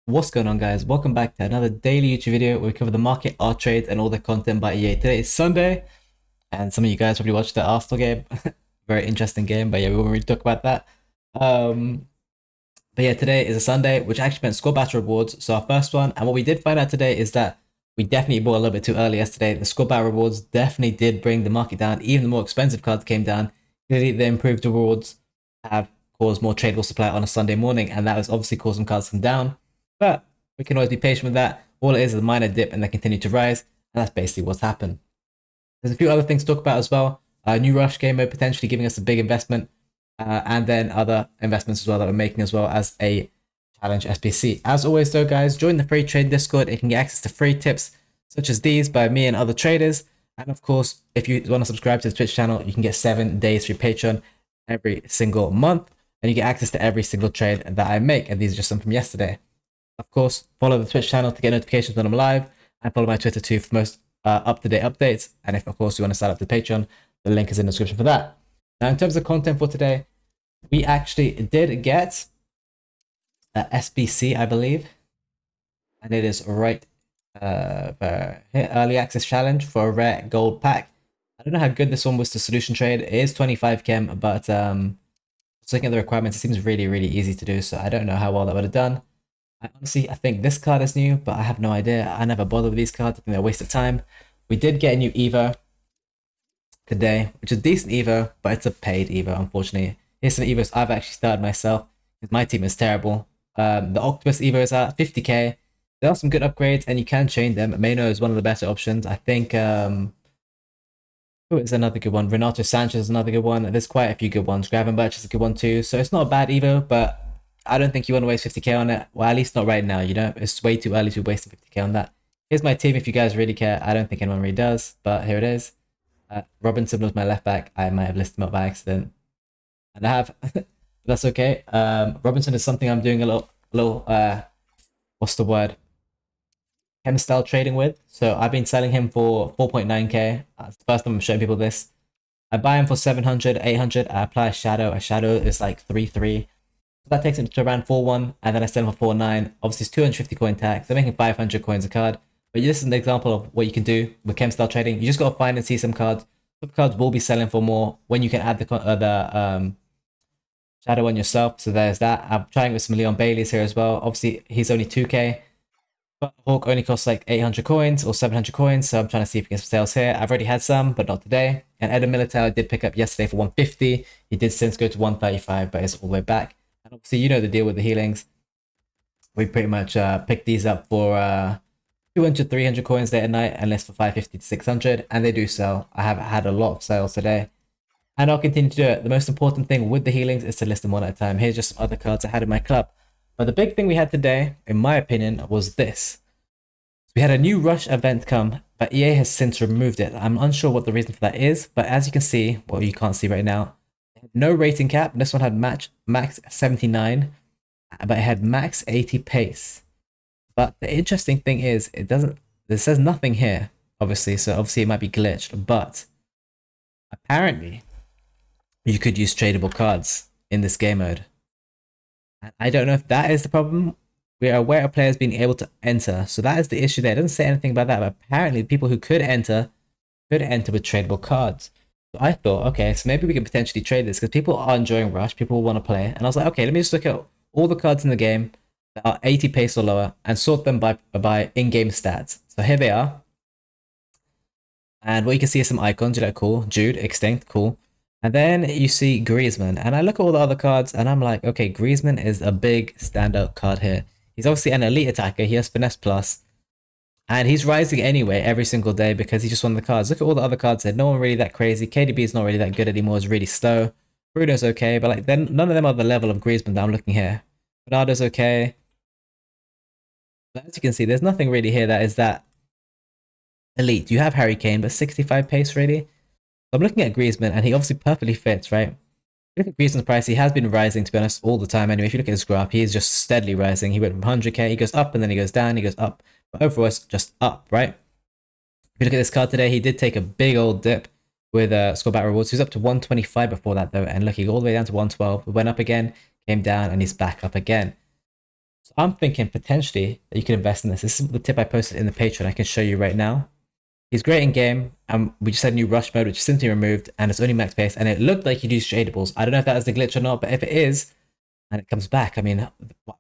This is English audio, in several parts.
What's going on, guys? Welcome back to another daily YouTube video where we cover the market, our trades, and all the content by EA. Today is Sunday, and some of you guys probably watched the Arsenal game. Very interesting game, but yeah, we won't really talk about that. Um, but yeah, today is a Sunday, which actually meant squad battle rewards. So our first one, and what we did find out today is that we definitely bought a little bit too early yesterday. The squad battle rewards definitely did bring the market down. Even the more expensive cards came down. Clearly, the improved rewards have caused more tradable supply on a Sunday morning, and that has obviously caused some cards to come down. But we can always be patient with that. All it is a minor dip and they continue to rise. And that's basically what's happened. There's a few other things to talk about as well. New Rush game mode potentially giving us a big investment. And then other investments as well that we're making as well as a challenge SBC. As always though, guys, join the free trade Discord. You can get access to free tips such as these by me and other traders. And of course, if you want to subscribe to the Twitch channel, you can get 7 days free Patreon every single month. And you get access to every single trade that I make. And these are just some from yesterday. Of course, follow the Twitch channel to get notifications when I'm live, and follow my Twitter too for most up-to-date updates. And if, of course, you want to sign up to Patreon, the link is in the description for that. Now, in terms of content for today, we actually did get SBC, I believe, and it is right here, early access challenge for a rare gold pack. I don't know how good this one was to solution trade. It is 25 chem, but just looking at the requirements, it seems really, really easy to do. So I don't know how well that would have done. I think this card is new, but I have no idea. I never bother with these cards. I think they're a waste of time. We did get a new Evo today, which is a decent Evo, but it's a paid Evo, unfortunately. Here's some Evos I've actually started myself, because my team is terrible. The Octopus Evo is at 50k. There are some good upgrades, and you can chain them. Mano is one of the better options. I think, who is another good one? Renato Sanchez is another good one. There's quite a few good ones. Gravenberch is a good one too. So it's not a bad Evo, but I don't think you want to waste 50k on it. Well, at least not right now, you know? It's way too early to waste 50k on that. Here's my team if you guys really care. I don't think anyone really does, but here it is. Robinson was my left back. I might have listed him up by accident. And I have. But that's okay. Robinson is something I'm doing a little what's the word? Chem style trading with. So I've been selling him for 4.9k. It's the first time I'm showing people this. I buy him for 700, 800. I apply a shadow. A shadow is like 3-3. So that takes him to around 4-1, and then I sell him for 4-9. Obviously, it's 250 coin tax. They're making 500 coins a card. But this is an example of what you can do with chem style trading. You just got to find and see some cards. Some cards will be selling for more when you can add the shadow on yourself. So there's that. I'm trying with some Leon Baileys here as well. Obviously, he's only 2k. But Hawk only costs like 800 coins or 700 coins. So I'm trying to see if we can get some sales here. I've already had some, but not today. And Eden Militao I did pick up yesterday for 150. He did since go to 135, but it's all the way back. And obviously, you know the deal with the healings. We pretty much picked these up for 200, 300 coins late at night, and list for 550 to 600, and they do sell. I have had a lot of sales today, and I'll continue to do it. The most important thing with the healings is to list them one at a time. Here's just some other cards I had in my club. But the big thing we had today, in my opinion, was this. We had a new Rush event come, but EA has since removed it. I'm unsure what the reason for that is, but as you can see, well, you can't see right now, no rating cap. This one had max 79, but it had max 80 pace. But the interesting thing is, it says nothing here, obviously, so obviously it might be glitched, but apparently you could use tradable cards in this game mode. And I don't know if that is the problem. We are aware of players being able to enter, so that is the issue there. It doesn't say anything about that, but apparently people who could enter with tradable cards. So I thought, okay, so maybe we can potentially trade this because people are enjoying Rush, people want to play. And I was like, okay, let me just look at all the cards in the game that are 80 pace or lower and sort them by in-game stats. So here they are. And what you can see is some icons, you know, cool. Jude, Extinct, cool. And then you see Griezmann. And I look at all the other cards and I'm like, okay, Griezmann is a big standout card here. He's obviously an elite attacker. He has Finesse Plus. And he's rising anyway every single day because he's just one of the cards. Look at all the other cards here. No one really that crazy. KDB is not really that good anymore. It's really slow. Bruno's okay, but like then none of them are the level of Griezmann that I'm looking here. Bernardo's okay. But as you can see, there's nothing really here that is that elite. You have Harry Kane, but 65 pace really. I'm looking at Griezmann, and he obviously perfectly fits, right? Look at Griezmann's price. He has been rising, to be honest, all the time. Anyway, if you look at his graph, he is just steadily rising. He went from 100k, he goes up, and then he goes down, he goes up. But overall, it's just up, right? If you look at this card today, he did take a big old dip with score battle rewards. He was up to 125 before that, though. And look, he got all the way down to 112. Went up again, came down, and he's back up again. So I'm thinking potentially that you can invest in this. This is the tip I posted in the Patreon. I can show you right now. He's great in game, and we just had a new rush mode, which is simply removed, and it's only max pace, and it looked like he'd use tradables. I don't know if that is the glitch or not, but if it is, and it comes back, I mean,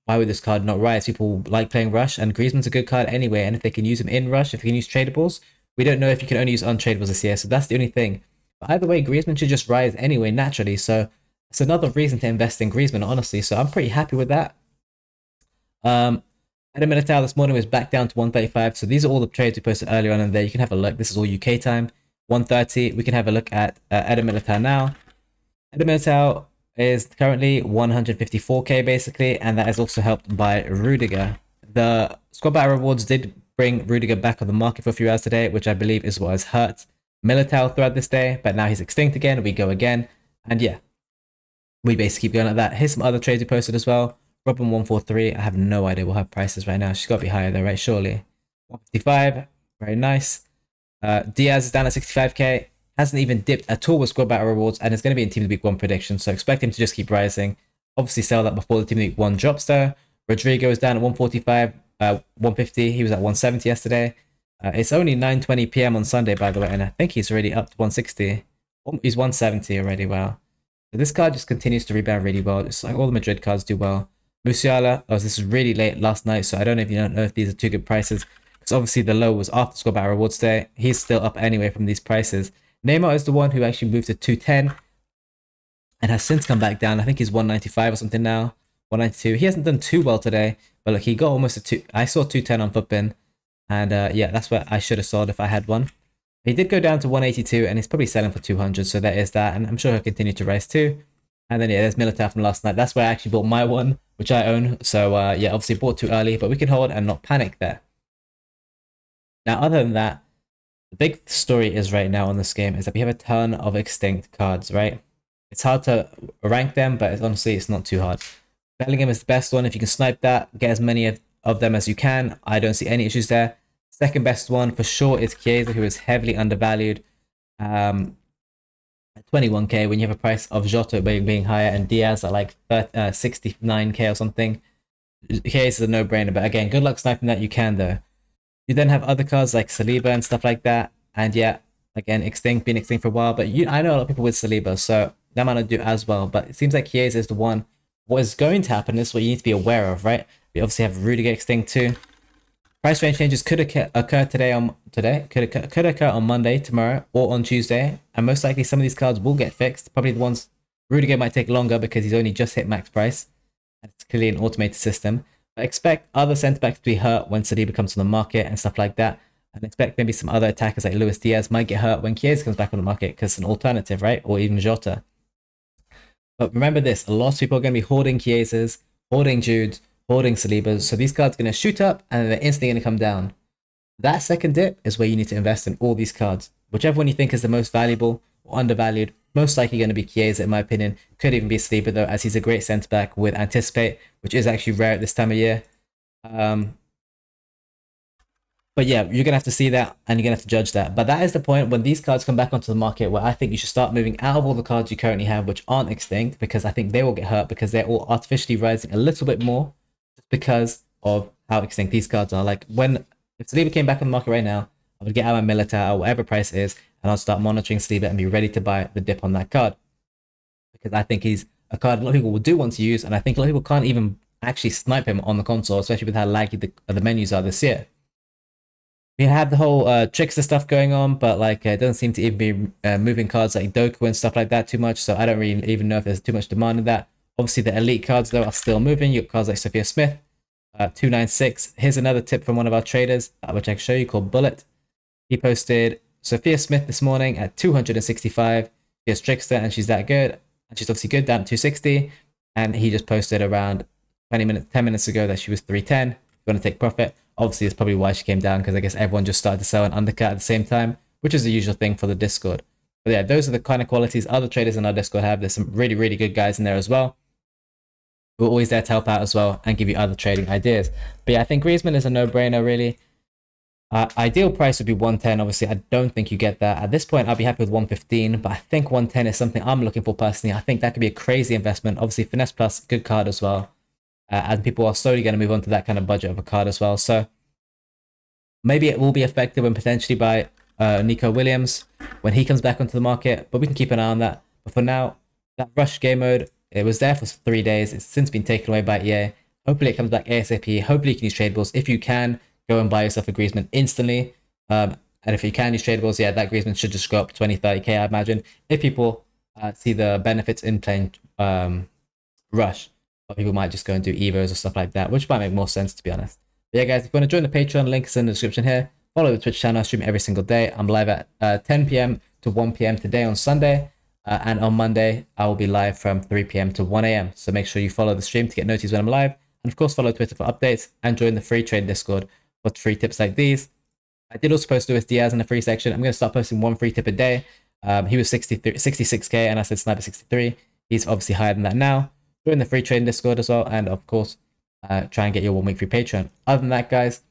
why would this card not rise? People like playing rush, and Griezmann's a good card anyway, and if they can use him in rush, if you can use tradables, we don't know if you can only use untradables this year, so that's the only thing. But either way, Griezmann should just rise anyway, naturally, so it's another reason to invest in Griezmann, honestly, so I'm pretty happy with that. Eder Militao this morning was back down to 135. So these are all the trades we posted earlier on in there. You can have a look. This is all UK time. 130. We can have a look at Eder Militao now. Eder Militao is currently 154k basically, and that is also helped by Rudiger. The squad battle rewards did bring Rudiger back on the market for a few hours today, which I believe is what has hurt Militao throughout this day. But now he's extinct again. We go again, and yeah, we basically keep going like that. Here's some other trades we posted as well. Robin 143. I have no idea what her price is right now. She's got to be higher though, right? Surely. 155. Very nice. Diaz is down at 65k. Hasn't even dipped at all with squad battle rewards, and it's going to be in Team of the Week 1 prediction. So expect him to just keep rising. Obviously sell that before the Team of the Week 1 drops though. Rodrigo is down at 145. 150. He was at 170 yesterday. It's only 9:20 p.m. on Sunday, by the way, and I think he's already up to 160. He's 170 already. Wow. So this card just continues to rebound really well. It's like all the Madrid cards do well. Musiala, this is really late last night, so I don't even know if these are two good prices. Because obviously the low was after squad battle rewards day. He's still up anyway from these prices. Neymar is the one who actually moved to 210 and has since come back down. I think he's 195 or something now. 192. He hasn't done too well today, but look, he got almost a 2. I saw 210 on Futbin, and yeah, that's what I should have sold if I had one. He did go down to 182, and he's probably selling for 200, so there is that, and I'm sure he'll continue to rise too. And then yeah, there's Militao from last night. That's where I actually bought my one, which I own. So yeah, obviously bought too early, but we can hold and not panic there. Now, other than that, the big story is right now on this game is that we have a ton of extinct cards, right? It's hard to rank them, but honestly, it's not too hard. Bellingham is the best one. If you can snipe that, get as many of them as you can. I don't see any issues there. Second best one for sure is Chiesa, who is heavily undervalued. 21k when you have a price of Jota being higher and Diaz at like 69k or something. Chiesa is a no-brainer, but again, good luck sniping that. You can though. You then have other cards like Saliba and stuff like that, and yeah, again, been extinct for a while, but I know a lot of people with Saliba, so that might not do as well, but it seems like Chiesa is the one. What is going to happen is what you need to be aware of, right? We obviously have Rudiger extinct too. Price range changes could occur could occur on Monday, tomorrow, or on Tuesday, and most likely some of these cards will get fixed. Probably the ones Rudiger might take longer because he's only just hit max price, and it's clearly an automated system. But expect other centre backs to be hurt when Saliba comes on the market and stuff like that, and expect maybe some other attackers like Luis Diaz might get hurt when Chiesa comes back on the market because it's an alternative, right? Or even Jota. But remember this: a lot of people are going to be hoarding Chiesas, hoarding Judes, hoarding Salibas, so these cards are going to shoot up and they're instantly going to come down. That second dip is where you need to invest in all these cards. Whichever one you think is the most valuable or undervalued, most likely going to be Chiesa in my opinion. Could even be Saliba though, as he's a great centre back with Anticipate, which is actually rare at this time of year. But yeah, you're going to have to see that and you're going to have to judge that. But that is the point when these cards come back onto the market where I think you should start moving out of all the cards you currently have which aren't extinct, because I think they will get hurt because they're all artificially rising a little bit more just because of how extinct these cards are. Like if Saliba came back on the market right now, I would get out my Militao or whatever price it is, and I'll start monitoring Saliba and be ready to buy the dip on that card. Because I think he's a card a lot of people will do want to use, and I think a lot of people can't even actually snipe him on the console, especially with how laggy the menus are this year. We had the whole trickster stuff going on, but like it doesn't seem to even be moving cards like Doku and stuff like that too much, so I don't really even know if there's too much demand in that. Obviously the elite cards though are still moving. You got cards like Sophia Smith, 296. Here's another tip from one of our traders, which I can show you, called Bullet. He posted Sophia Smith this morning at 265. Here's Trickster, and she's that good, and she's obviously good, down to 260. And he just posted around 10 minutes ago that she was 310. Going to take profit. Obviously, it's probably why she came down, because I guess everyone just started to sell and undercut at the same time, which is the usual thing for the Discord. But yeah, those are the kind of qualities other traders in our Discord have. There's some really, really good guys in there as well. We're always there to help out as well and give you other trading ideas. But yeah, I think Griezmann is a no-brainer, really. Ideal price would be 110. Obviously, I don't think you get that. At this point, I'll be happy with 115, but I think 110 is something I'm looking for personally. I think that could be a crazy investment. Obviously, Finesse Plus, good card as well. and people are slowly going to move on to that kind of budget of a card as well. So maybe it will be affected when potentially by Nico Williams when he comes back onto the market, but we can keep an eye on that. But for now, that Rush game mode, it was there for 3 days. It's since been taken away by EA. Hopefully it comes back ASAP. Hopefully you can use tradables. If you can, go and buy yourself a Griezmann instantly. And if you can use tradables, yeah, that Griezmann should just go up 20, 30k, I imagine. If people see the benefits in playing Rush, but people might just go and do Evos or stuff like that, which might make more sense, to be honest. But yeah, guys, if you want to join the Patreon, link is in the description here. Follow the Twitch channel. I stream every single day. I'm live at 10 p.m. to 1 p.m. today on Sunday. And on Monday, I will be live from 3 p.m. to 1 a.m. So make sure you follow the stream to get notified when I'm live. And of course, follow Twitter for updates and join the free trade Discord for free tips like these. I did also post Luis Diaz in the free section. I'm going to start posting 1 free tip a day. He was 66k and I said Sniper 63. He's obviously higher than that now. Join the free trade Discord as well. And of course, try and get your 1 week free Patreon. Other than that, guys,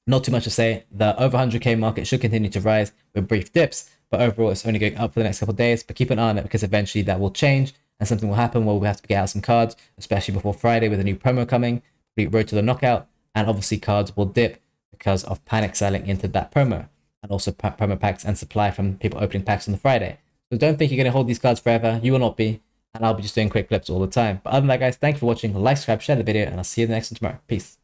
not too much to say. The over 100k market should continue to rise with brief dips, but overall it's only going up for the next couple of days. But keep an eye on it because eventually that will change and something will happen where we have to get out some cards, especially before Friday with a new promo coming, Road to the Knockout, and obviously cards will dip because of panic selling into that promo and also promo packs and supply from people opening packs on the Friday. So don't think you're going to hold these cards forever. You will not be, and I'll be just doing quick clips all the time. But other than that, guys, thank you for watching. Like, subscribe, share the video, and I'll see you in the next one tomorrow. Peace.